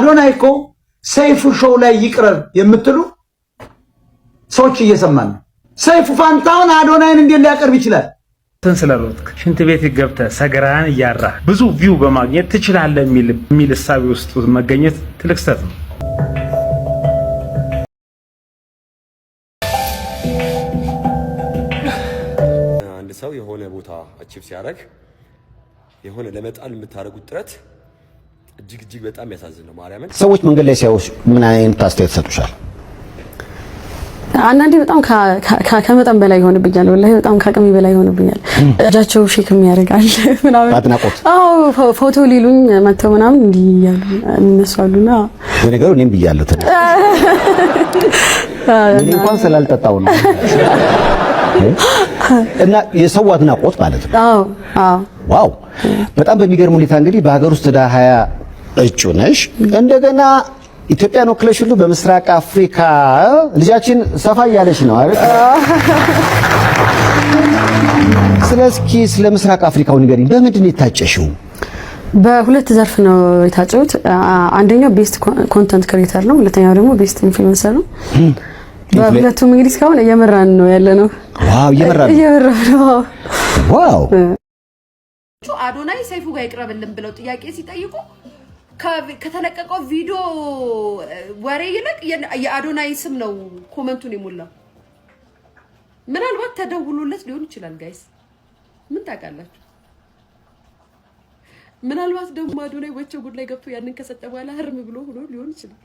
አዶናይ እኮ ሰይፉ ሾው ላይ ይቅረብ የምትሉ ሰዎች እየሰማን ነው። ሰይፉ ፋንታውን አዶናይን እንዴት ሊያቀርብ ይችላል? ስለሮጥክ ሽንት ቤት ገብተህ ሰገራን እያራ ብዙ ቪው በማግኘት ትችላለህ የሚል እሳቤ ውስጥ መገኘት ትልቅ ስህተት ነው። አንድ ሰው የሆነ ቦታ አቺቭ ሲያደርግ የሆነ ለመጣል የምታደርጉት ጥረት እጅግ በጣም ያሳዝነው። ማርያምን ሰዎች መንገድ ላይ ሲያዩሽ ምን አይነት አስተያየት ሰጡሻል? አንዳንዴ በጣም ከመጠን በላይ ይሆንብኛል። ወላሂ በጣም ከአቅሜ በላይ ይሆንብኛል። እጃቸው ሼክም ያደርጋል ምናምን አጥናቆት። አዎ ፎቶ ሊሉኝ መተው ምናምን እንዲህ ያሉ እነሱአሉና በነገሩ እኔም ብያለሁ ተነ እኔ እንኳን ስላልጠጣው ነው። እና የሰው አድናቆት ማለት ነው። አዎ ዋው! በጣም በሚገርም ሁኔታ እንግዲህ በሀገር ውስጥ ዳ20 እጩ ነሽ። እንደገና ኢትዮጵያን ወክለሽ ሁሉ በምስራቅ አፍሪካ ልጃችን ሰፋ ያለሽ ነው አይደል? ስለዚህ ስለ ምስራቅ አፍሪካው ንገሪኝ። በምንድን ነው የታጨሽው? በሁለት ዘርፍ ነው የታጨሁት። አንደኛው ቤስት ኮንተንት ክሬተር ነው፣ ሁለተኛው ደግሞ ቤስት ኢንፍሉዌንሰር ነው። በሁለቱም እንግዲህ እስካሁን እየመራን ነው ያለነው። ዋው! እየመራን ነው። ዋው! አዶናይ ሰይፉ ጋር ይቅረብልን ብለው ጥያቄ ሲጠይቁ ከተለቀቀው ቪዲዮ ወሬ ይልቅ የአዶናይ ስም ነው ኮሜንቱን የሞላው። ምናልባት ተደውሎለት ሊሆን ይችላል። ጋይስ ምን ታውቃላችሁ? ምናልባት ደግሞ አዶናይ ወቸ ጉድ ላይ ገብቶ ያንን ከሰጠ በኋላ ህርም ብሎ ሆኖ ሊሆን ይችላል።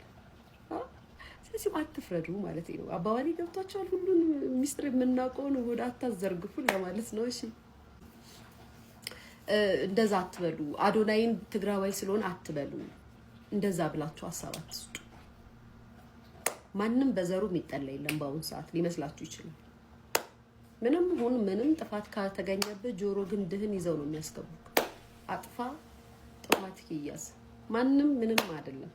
ስለዚህ አትፍረዱ ማለት ነው። አባባሌ ገብቷችኋል? ሁሉን ሚስጥር የምናውቀው ነው ወደ አታዘርግፉ ለማለት ነው። እሺ እንደዛ አትበሉ። አዶናይን ትግራዋይ ስለሆነ አትበሉ። እንደዛ ብላችሁ ሐሳብ አትስጡ። ማንንም በዘሩ የሚጠላ የለም በአሁን ሰዓት ሊመስላችሁ ይችላል። ምንም ጥፋት ከተገኘበት ጆሮ ግንድህን ይዘው ነው የሚያስገቡት። አጥፋ ጥፋት ይያዝ። ምንም አይደለም።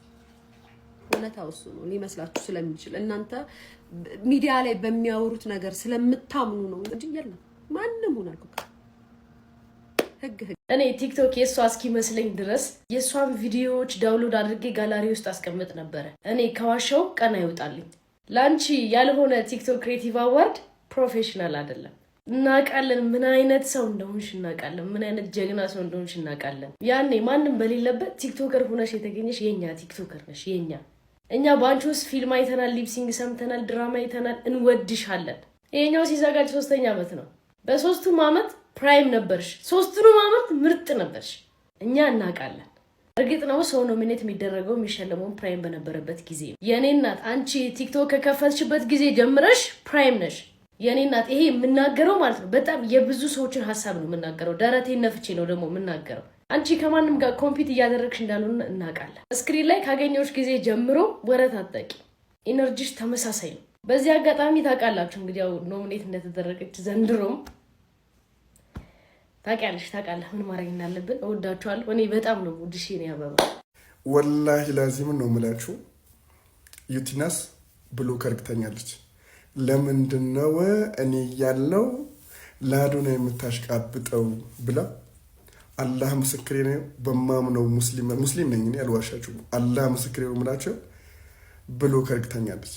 እውነታው እሱ ነው ሊመስላችሁ ስለሚችል እናንተ ሚዲያ ላይ በሚያወሩት ነገር ስለምታምኑ ነው እንጂ የለም ማንንም ሆናልኩ ህግ እኔ ቲክቶክ የሷ እስኪመስለኝ ድረስ የሷን ቪዲዮዎች ዳውንሎድ አድርጌ ጋላሪ ውስጥ አስቀምጥ ነበር። እኔ ከዋሻው ቀና ይወጣልኝ። ላንቺ ያልሆነ ቲክቶክ ክሬቲቭ አዋርድ ፕሮፌሽናል አይደለም። እናቃለን ምን አይነት ሰው እንደሆንሽ እናቃለን። ምን አይነት ጀግና ሰው እንደሆንሽ እናቃለን። ያኔ ማንንም በሌለበት ቲክቶከር ሆነሽ የተገኘሽ የኛ ቲክቶከር ነሽ የኛ። እኛ ባንቾስ ፊልም አይተናል፣ ሊፕሲንግ ሰምተናል፣ ድራማ አይተናል፣ እንወድሻለን። ይሄኛው ሲዘጋጅ 3ኛ ዓመት ነው። በ3ቱም ዓመት ፕራይም ነበርሽ፣ 3ቱም ዓመት ምርጥ ነበርሽ። እኛ እናቃለን። እርግጥ ነው ሰው ኖሚኔት የሚደረገው የሚሸለመው ፕራይም በነበረበት ጊዜ። የኔ እናት አንቺ ቲክቶክ ከከፈትሽበት ጊዜ ጀምረሽ ፕራይም ነሽ የኔ እናት። ይሄ የምናገረው ማለት ነው በጣም የብዙ ሰዎችን ሐሳብ ነው የምናገረው። ደረቴን ነፍቼ ነው ደግሞ የምናገረው። አንቺ ከማንም ጋር ኮምፒት እያደረግሽ እንዳልሆነ እናቃለን። ስክሪን ላይ ካገኘሁሽ ጊዜ ጀምሮ ወረት አጠቂ ኢነርጂሽ ተመሳሳይ ነው። በዚህ አጋጣሚ ታውቃላችሁ እንግዲህ ያው ኖሚኔት እንደተደረገች ዘንድሮም ታውቃለህ ምን ማድረግ እንዳለብን። እወዳችኋለሁ። እኔ በጣም ነው ውድሽ የኔ አበባ። ወላሂ ላዚም ነው የምላችሁ። ዩቲናስ ብሎ ከርግተኛለች። ለምንድነው እኔ ያለው ለአዶናይ የምታሽቃብጠው ብላ አላህ ምስክሬ ነው በማምነው ሙስሊም ነኝ እኔ አልዋሻችሁ። አላህ ምስክሬ ነው የምላቸው ብሎ ከርግተኛለች።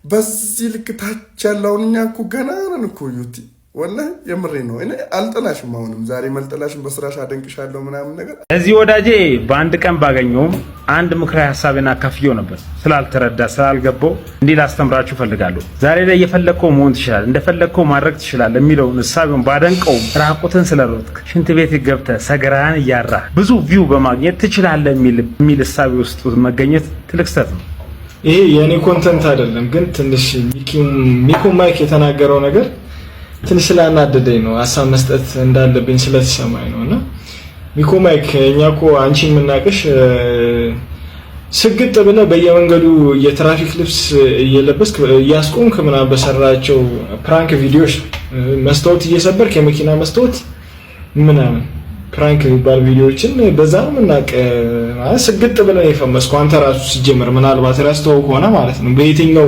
በዚህ ልክ ታች ያለውን እኛ እኮ ገና ነን እኮ ዩቲ ወላሂ የምሬ ነው። እኔ አልጠላሽም። አሁንም ዛሬ መልጠላሽም በስራሽ አደንቅሻለሁ ምናምን ነገር። እዚህ ወዳጄ በአንድ ቀን ባገኘውም አንድ ምክራዊ ሐሳቤን አካፍየው ነበር። ስላልተረዳ ስላልገባው እንዲህ ላስተምራችሁ ፈልጋለሁ። ዛሬ ላይ የፈለግከው መሆን ትችላለህ፣ እንደፈለግከው ማድረግ ትችላለህ የሚለውን ሐሳቤን ባደንቀውም ራቁትን ስለሮጥክ ሽንት ቤት ገብተህ ሰገራን እያራ ብዙ ቪው በማግኘት ትችላለህ የሚል ሐሳቤ ውስጥ መገኘት ትልቅ ስህተት ነው። ይሄ የኔ ኮንተንት አይደለም፣ ግን ትንሽ ሚኮ ማይክ የተናገረው ነገር ትንሽ ስላናደደኝ ነው። ሐሳብ መስጠት እንዳለብኝ ስለተሰማኝ ነውና ሚኮ ማይክ እኛኮ አንቺ የምናቀሽ ስግጥ ብለህ በየመንገዱ የትራፊክ ልብስ እየለበስክ እያስቆምክ ምናምን በሰራቸው ፕራንክ ቪዲዮዎች መስታወት እየሰበርክ የመኪና መስታወት ምናምን ፕራንክ የሚባል ቪዲዮዎችን በዛ ነው የምናቀ ማለት ስግጥ ብለህ የፈመስከው አንተ ራሱ ሲጀምር ምናልባት ረስተው ከሆነ ማለት ነው። በየትኛው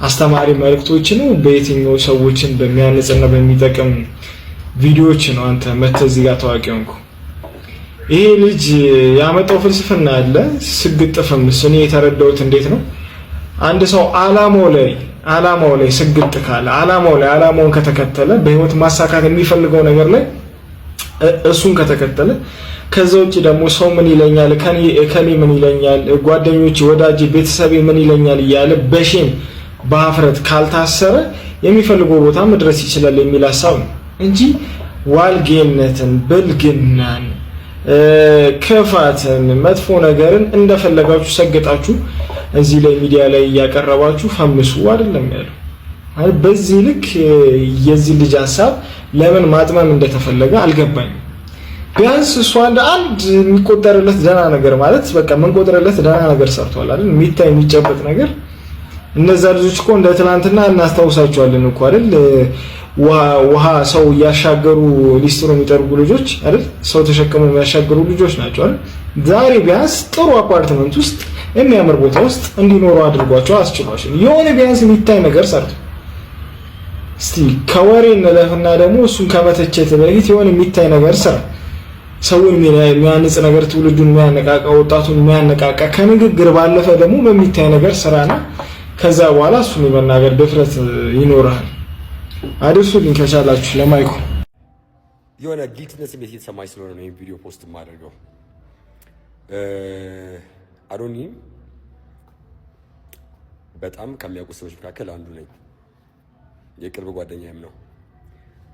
አስተማሪ መልእክቶችን ነው በየትኛው ሰዎችን በሚያነጽና በሚጠቅም ቪዲዮዎች ነው አንተ መተህ እዚህ ጋር ታዋቂ ሆንኩ። ይሄ ልጅ ያመጣው ፍልስፍና አለ። ስግጥፍም እኔ የተረዳሁት እንዴት ነው? አንድ ሰው አላማው ላይ ስግጥ ካለ አላማውን ከተከተለ በህይወት ማሳካት የሚፈልገው ነገር ላይ እሱን ከተከተለ ከዛ ውጪ ደግሞ ሰው ምን ይለኛል፣ ከኔ ምን ይለኛል፣ ጓደኞቼ፣ ወዳጄ፣ ቤተሰቤ ምን ይለኛል እያለ በሼም በአፍረት ካልታሰረ የሚፈልገው ቦታ መድረስ ይችላል የሚል ሐሳብ ነው እንጂ ዋልጌነትን፣ ብልግናን፣ ክፋትን፣ መጥፎ ነገርን እንደፈለጋችሁ ሰግጣችሁ እዚህ ላይ ሚዲያ ላይ እያቀረባችሁ ፈምሱ አይደለም ያለው። ማለት በዚህ ልክ የዚህ ልጅ ሐሳብ ለምን ማጥመም እንደተፈለገ አልገባኝም። ቢያንስ እሱ አንድ የሚቆጠርለት ደህና ነገር ማለት በቃ የምንቆጥርለት ደህና ነገር ሰርቷል አይደል? የሚታይ የሚጨበጥ ነገር። እነዛ ልጆች እኮ እንደ ትናንትና እናስታውሳቸዋለን እኮ አይደል? ውሃ ሰው እያሻገሩ ሊስትሮ የሚጠርጉ ልጆች አይደል? ሰው ተሸክመው የሚያሻገሩ ልጆች ናቸው አይደል? ዛሬ ቢያንስ ጥሩ አፓርትመንት ውስጥ የሚያምር ቦታ ውስጥ እንዲኖሩ አድርጓቸው አስችሏቸው የሆነ ቢያንስ የሚታይ ነገር ሰርቶ እስቲ ከወሬ እንለፍና ደግሞ እሱን ከመተቸት በፊት የሆነ የሚታይ ነገር ስራ። ሰውን የሚያንጽ ነገር፣ ትውልዱን የሚያነቃቃ፣ ወጣቱን የሚያነቃቃ ከንግግር ባለፈ ደግሞ በሚታይ ነገር ስራና ከዛ በኋላ እሱን የመናገር ድፍረት ይኖራል። አድርሱልኝ ከቻላችሁ ለማይኩ። የሆነ ጊልትነስ ስሜት እየተሰማኝ ስለሆነ ነው ይሄን ቪዲዮ ፖስት የማደርገው። አዶኒም በጣም ከሚያውቁ ሰዎች መካከል አንዱ ነኝ። የቅርብ ጓደኛዬም ነው።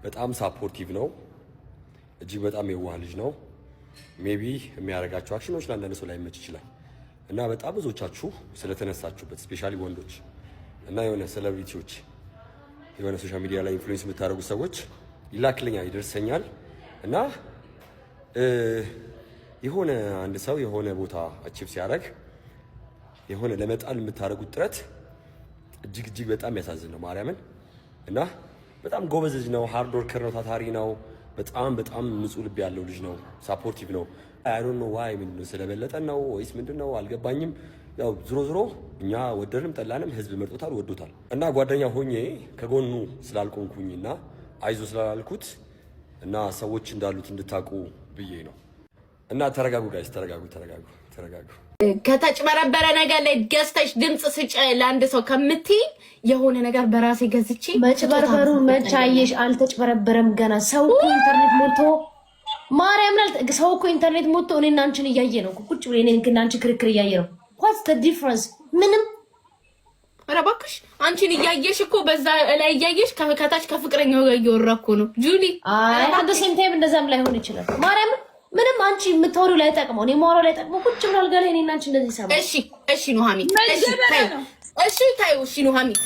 በጣም ሳፖርቲቭ ነው። እጅግ በጣም የዋህ ልጅ ነው። ሜቢ የሚያደርጋቸው አክሽኖች ለአንዳንድ ሰው ላይመች ይችላል እና በጣም ብዙዎቻችሁ ስለተነሳችሁበት ስፔሻሊ ወንዶች እና የሆነ ሴሌብሪቲዎች የሆነ ሶሻል ሚዲያ ላይ ኢንፍሉዌንስ የምታደርጉ ሰዎች ይላክልኛል፣ ይደርሰኛል እና የሆነ አንድ ሰው የሆነ ቦታ አቺቭ ሲያደርግ የሆነ ለመጣል የምታደርጉት ጥረት እጅግ በጣም ያሳዝን ነው ማርያምን። እና በጣም ጎበዝ ልጅ ነው፣ ሃርድ ወርከር ነው፣ ታታሪ ነው። በጣም ንጹህ ልብ ያለው ልጅ ነው። ሳፖርቲቭ ነው። አይ ዶንት ኖ ዋይ ምንድነው ስለበለጠን ነው ወይስ ምንድነው አልገባኝም። ያው ዝሮ እኛ ወደድንም ጠላንም ህዝብ መርጦታል፣ ወዶታል። እና ጓደኛ ሆኜ ከጎኑ ስላልቆምኩኝና አይዞ ስላልኩት እና ሰዎች እንዳሉት እንድታቁ ብዬ ነው። እና ተረጋጉ ጋይስ፣ ተረጋጉ። ከተጭበረበረ ነገር ላይ ገዝተሽ ድምጽ ስጭ ለአንድ ሰው ከምትይ የሆነ ነገር በራሴ ገዝቼ መጭበርበሩ መቻየሽ አልተጭበረበረም ገና። ሰው እኮ ኢንተርኔት ሞልቶ ማርያም ሰው እኮ ኢንተርኔት ሞልቶ እኔና አንቺን እያየ ነው ቁጭ ብሎ እኔና አንቺ ክርክር እያየ ነው። what's the difference? ምንም። ኧረ እባክሽ አንቺን እያየሽ እኮ በዛ ላይ እያየሽ ከታች ከፍቅረኛው ጋር እየወራኩ ነው ጁሊ። አይ አንተ ሴም ታይም እንደዛም ላይሆን ይችላል ማርያም። ምንም አንቺ የምትወሪው ላይ ጠቅመው እኔ የማወራው ላይ ጠቅመው ቁጭ ብሎ አልጋ ላይ እኔና አንቺ እንደዚህ ሰማ። እሺ ኑሃሚት፣ እሺ ኑሃሚት፣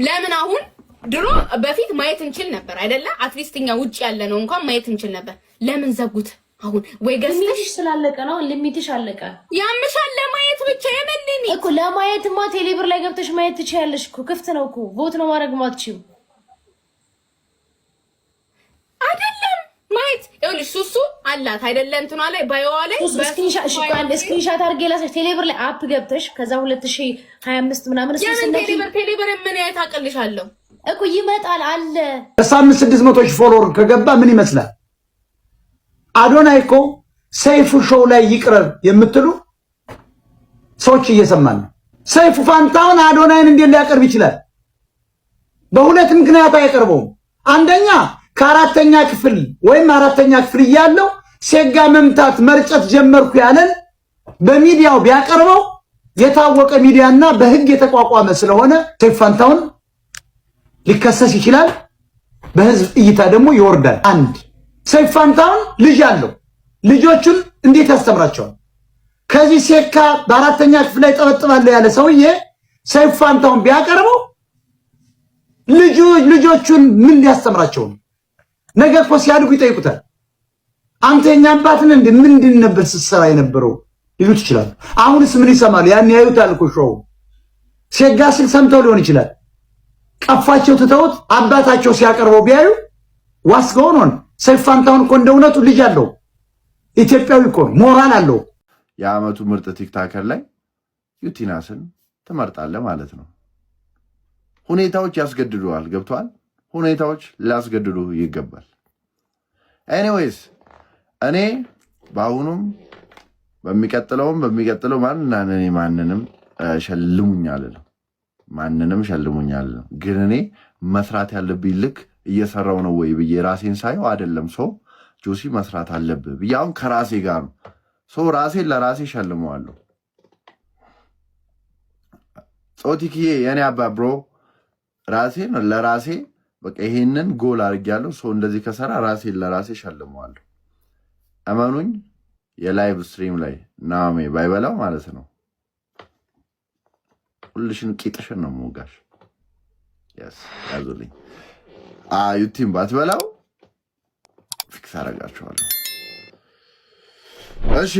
ለምን አሁን ድሮ በፊት ማየት እንችል ነበር አይደለ? አትሊስት እኛ ውጭ ያለ ነው እንኳን ማየት እንችል ነበር። ለምን ዘጉት? አሁን ወይ ገዝተሽ ስላለቀ ነው። ሊሚትሽ አለቀ። ያምሻል ለማየት ብቻ የመንኒ እኮ ለማየትማ ቴሌብር ላይ ገብተሽ ማየት ትችያለሽ እኮ። ክፍት ነው እኮ ቮት ነው ማድረግ ማትችይው አይደለም። ማየት ይኸውልሽ ሱሱ አላት አይደለ? እንትኗ ላይ ባይዋ ላይ ስክሪንሻት አድርጌ ላሳሽ። ቴሌብር ላይ አፕ ገብተሽ ከዛ 2025 ምናምን ቴሌብር ምን ያህል ታቀልሻለሁ እኮ ይመጣል አለ። 600 ሺህ ፎሎወር ከገባ ምን ይመስላል? አዶናይ እኮ ሰይፉ ሾው ላይ ይቅረብ የምትሉ ሰዎች እየሰማን ነው። ሰይፉ ፋንታውን አዶናይን እንዴት ሊያቀርብ ይችላል? በሁለት ምክንያት አይቀርበውም። አንደኛ ከአራተኛ ክፍል ወይም አራተኛ ክፍል እያለው ሴጋ መምታት መርጨት ጀመርኩ ያለን በሚዲያው ቢያቀርበው የታወቀ ሚዲያና በህግ የተቋቋመ ስለሆነ ሰይፉ ፋንታውን ሊከሰስ ይችላል። በህዝብ እይታ ደግሞ ይወርዳል። አንድ ሰይፉ ፋንታውን ልጅ አለው። ልጆቹን እንዴት ያስተምራቸዋል? ከዚህ ሴካ በአራተኛ ክፍል ላይ ጠበጥባለሁ ያለ ሰውዬ ሰይፉ ፋንታውን ቢያቀርበው ልጆቹን ምን ሊያስተምራቸው ነው? ነገ እኮ ሲያድጉ ይጠይቁታል። አንተ የኛ አባት ነህ እንዴ? ምንድን ነበር ስትሰራ የነበረው ሊሉት ይችላል። አሁንስ ምን ይሰማሉ? ያን ያዩታል እኮ ሾው ሴጋ ሲል ሰምተው ሊሆን ይችላል። ቀፋቸው ትተውት አባታቸው ሲያቀርበው ቢያዩ ዋስገውን ሆነ። ሰይፉ ፋንታውን እኮ እንደ እውነቱ ልጅ አለው። ኢትዮጵያዊ እኮ ሞራል አለው። የዓመቱ ምርጥ ቲክታከር ላይ ዩቲናስን ትመርጣለህ ማለት ነው። ሁኔታዎች ያስገድዱሃል። ገብቷል? ሁኔታዎች ሊያስገድዱ ይገባል። ኤኒዌይስ እኔ በአሁኑም በሚቀጥለው ማንንም ሸልሙኛል ነው ማንንም ሸልሙኛል ነው። ግን እኔ መስራት ያለብኝ ልክ እየሰራው ነው ወይ ብዬ ራሴን ሳየው አይደለም ሰው ጆሲ መስራት አለብህ ብያውን ከራሴ ጋር ነው ሰው ራሴን ለራሴ ሸልመዋለሁ። ጾቲክዬ የኔ አባ ብሮ ራሴን ለራሴ በቃ ይሄንን ጎል አድርጌያለሁ። ሰው እንደዚህ ከሰራ ራሴን ለራሴ ሸልመዋለሁ። እመኑኝ የላይቭ ስትሪም ላይ ናሜ ባይበላው ማለት ነው ሁልሽን ቂጥሽን ነው ሞጋሽ ያዙልኝ። ዩቲም ባትበላው ፊክስ አደርጋችኋለሁ። እሺ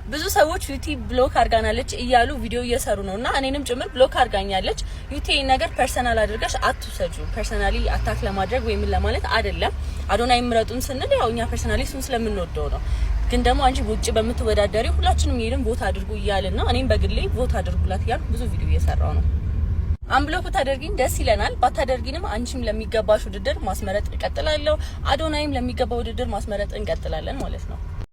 ብዙ ሰዎች ዩቲብ ብሎክ አርጋናለች እያሉ ቪዲዮ እየሰሩ ነውና እኔንም ጭምር ብሎክ አርጋኛለች። ዩቲብ ነገር ፐርሰናል አድርገሽ አትውሰጁ። ፐርሰናሊ አታክ ለማድረግ ወይ ምን ለማለት አይደለም። አዶናይ ምረጡን ስንል ያው እኛ ፐርሰናሊ እሱን ስለምንወደው ነው። ግን ደግሞ አንቺ ውጪ በምትወዳደሪ ሁላችንም ይሄን ቮት አድርጉ እያልና እኔም በግሌ ቮት አድርጉላት እያልኩ ብዙ ቪዲዮ እየሰራው ነው። አንብሎክ ታደርጊኝ ደስ ይለናል። ባታደርጊንም አንቺም ለሚገባሽ ውድድር ማስመረጥ እንቀጥላለን። አዶናይም ለሚገባው ውድድር ማስመረጥ እንቀጥላለን ማለት ነው።